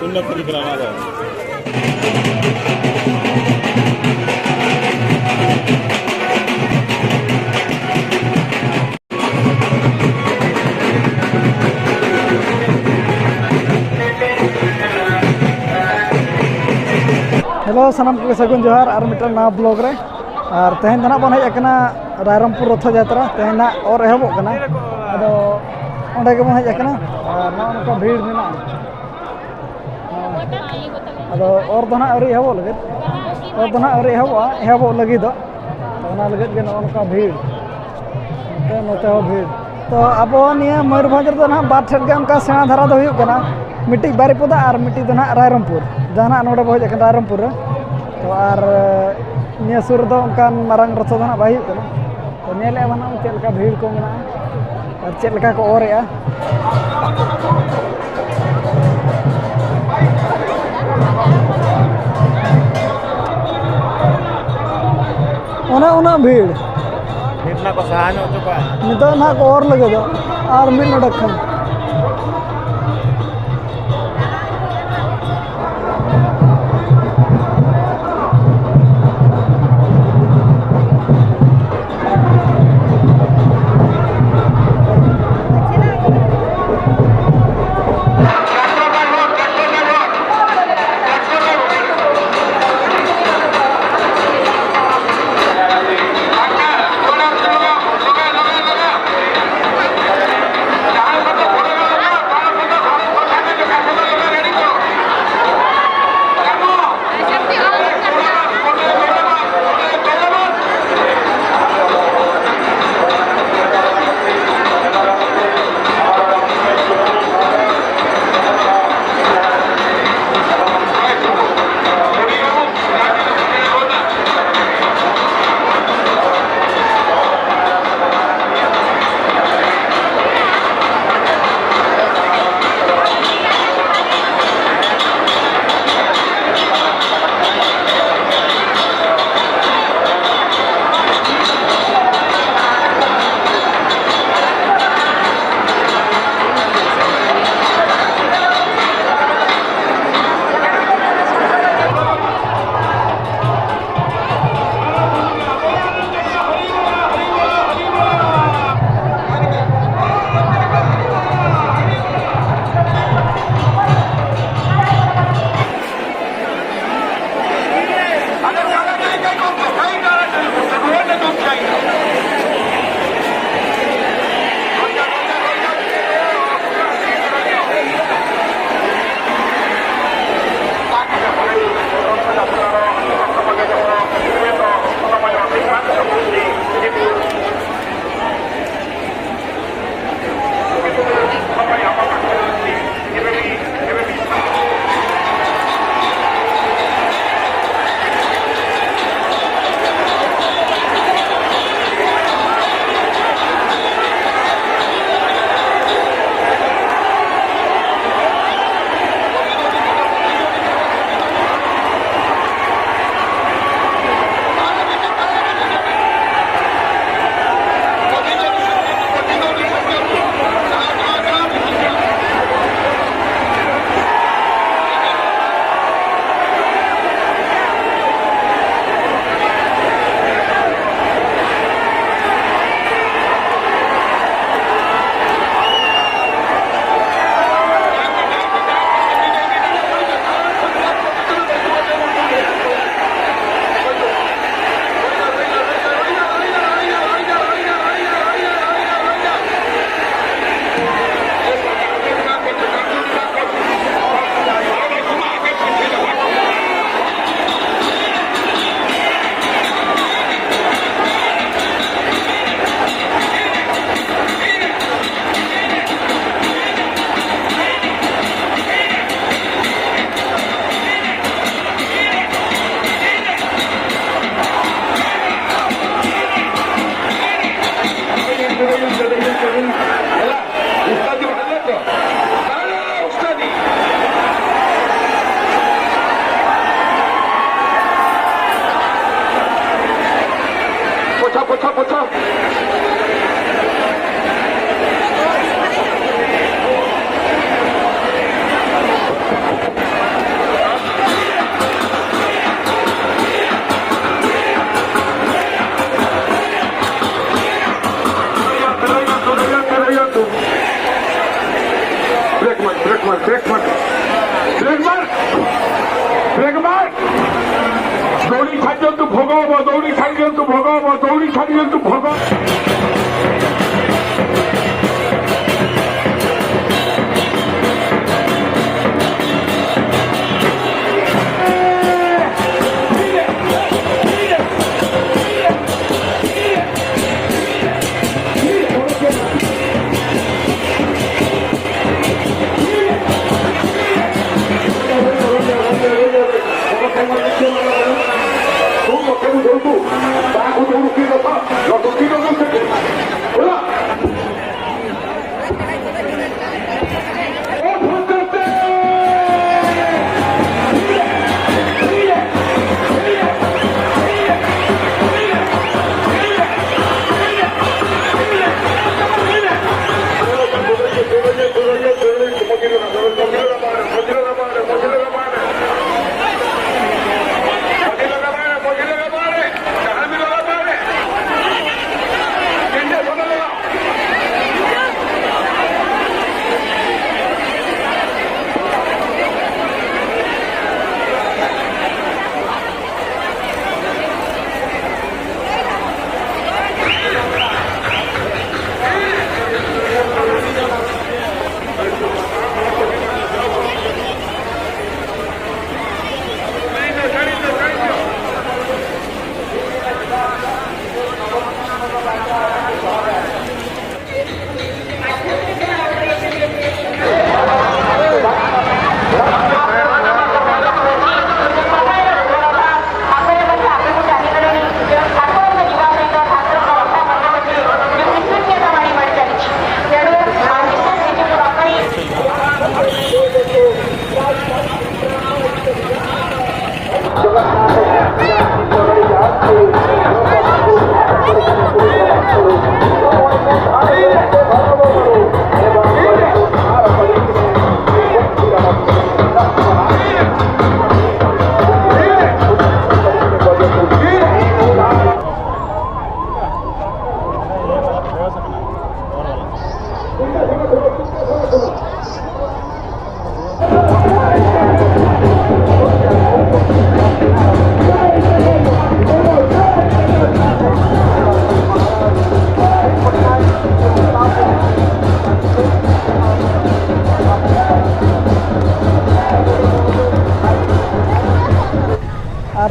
उन्नत दिख रहा है। हेलो सनम को सगुन जोहार और मिटन ना ब्लॉग रे और तेहन दना बन हेकना रायरमपुर रथ यात्रा तेहना और एहबोग कना अदो ओंडे के बन हेकना और ना उनका भीड़ मेना अदो और दना अरी एहबो लगे और दना अरी एहबो लगी दो ओना लगे के उनका भीड़ नोते हो भीड़ तो अब निया मयूरभंज रे ना बार ठेर के उनका सेना धारा दो हुयु कना मिट्टी बारीपदा और मिट्टी दना रायरमपुर जहां नोडे बो हेकना रायरमपुर तो और निया सुर दो उनकान मारंग रथ दना बाई कना तो नेले बना चेल का भीड़ को मेना और चेल का को ओरेया ओना भीड़ इतना को सहान हो चुका है नितो ना को और लगे दो और मिल नडखन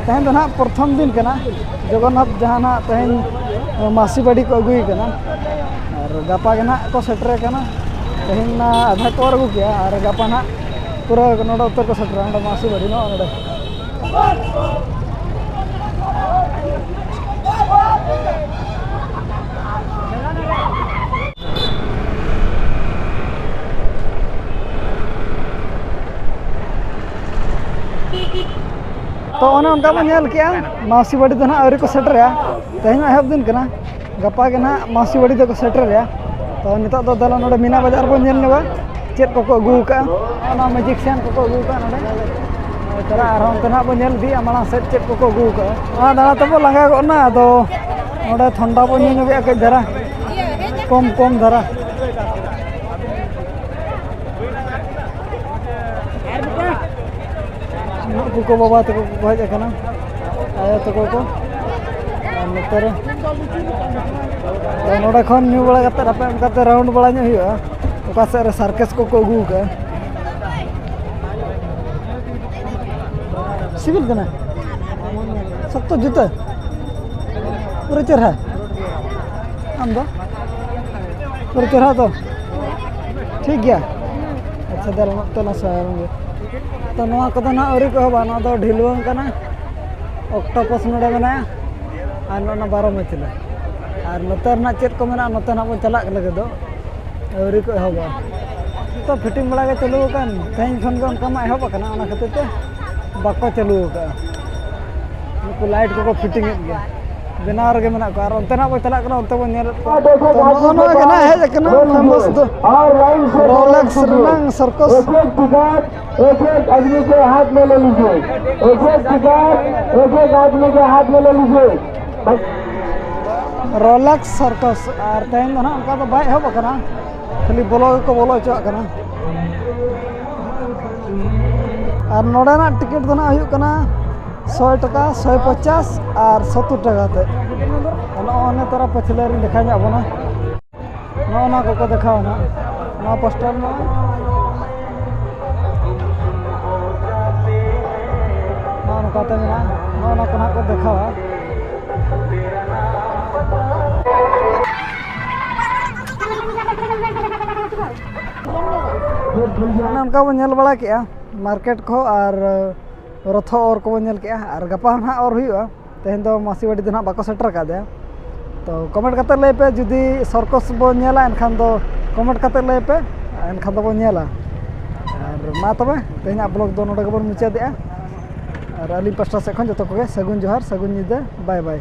तेहन तो ना प्रथम दिन करना जगन्नाथ जहाँ तेहन मासी बाड़ी को अगुई करना और गापा के ना को सेटर करना तेहन आधा को अगू किया और गापा ना पूरा नोड़ा उत्तर को सेटर मासी बाड़ी ना नोड़े तो उनका बन क्या मासी बाड़ी तो ना आवरी को सेटर तेहन एहब दिन करना गपा के ना मासी बाड़ी को सेटर तो नित तो दला नोड़े मीना बाजार बन नेबा चेक को अगू का मैजिशियन को अगू का नोड़े चला और बन दी माड़ा से चेक को अगू का दाड़ा तब लगा गोना तो नोड़े ठंडा बन कई धारा कम कम धारा को बाबा तक हज आयो तक को नोड़े खन न्यू बड़ा आपे राउंड बड़ा ओका सेद रे सार्केस को अगू का सिविल कना सत्तो जुते पूरा चेहरा आम दो पूरा चेहरा तो ठीक गया अच्छा दल तो ना सारे तो नवा कदो ना अरी को हबा ना दो ढिलवंग कना ऑक्टोपस नोड़े मनाया और ना 12 मैथिल और नोते ना चेक को मेना नोते ना बन चला लगे दो अरी को हबा तो फिटिंग बड़ा के चलू कान तेहन खन के उनका मा एहब कना ओना खातिर ते बाको चलू का उनको लाइट को फिटिंग गया बिना रगे मना को और उनते ना बन चला कना उनते बन नेल तो नो के ना है कना फेमस दो रोलेक्स रनंग सर्कस एक आदमी के हाथ में ले लीजिए एक आदमी के हाथ में ले लीजिए रोलेक्स सर्कस और तेहन ना उनका तो बाय एहब कना खाली बोलो को बोलो चो कना और नोड़े ना टिकट तो ना 100 टका 150 और 70 टका ते ᱱᱚᱜᱼᱚ ᱛᱟᱨᱟ ᱯᱟᱹᱪᱷᱞᱟᱹ ᱨᱮ ᱫᱮᱠᱷᱟ ᱧᱚᱜ ᱵᱚᱱᱟ ᱱᱚᱜᱼᱚ ᱠᱚᱠᱚ ᱫᱮᱠᱷᱟᱣᱟ ᱱᱟᱜ ᱱᱚᱣᱟ ᱯᱳᱥᱴᱟᱨ ᱱᱚᱜᱼᱚ ᱱᱚᱝᱠᱟᱛᱮ ᱢᱮᱱᱟᱜᱼᱟ ᱱᱚᱜᱼᱚ ᱠᱚ ᱱᱟᱜ ᱠᱚ ᱫᱮᱠᱷᱟᱣᱟ ᱚᱱᱠᱟ ᱵᱚᱱ ᱧᱮल ᱵᱟᱲᱟ ᱠᱮᱜᱼᱟ मार्केट को और रथो और को बन के और गपा ना और हुआ तेहन दो मासीवाड़ी दो ना बाको सेटर का दे तो कमेंट करते ले पे जुदी सर्कस बो नेला एनखान दो कमेंट करते ले पे एनखान दो बो नेला और मा तबे तेहना ब्लॉग दो नोडे गबन मुचाद और अली पास्टा से खन जतो को सगुन जोहार सगुन निदा बाय बाय।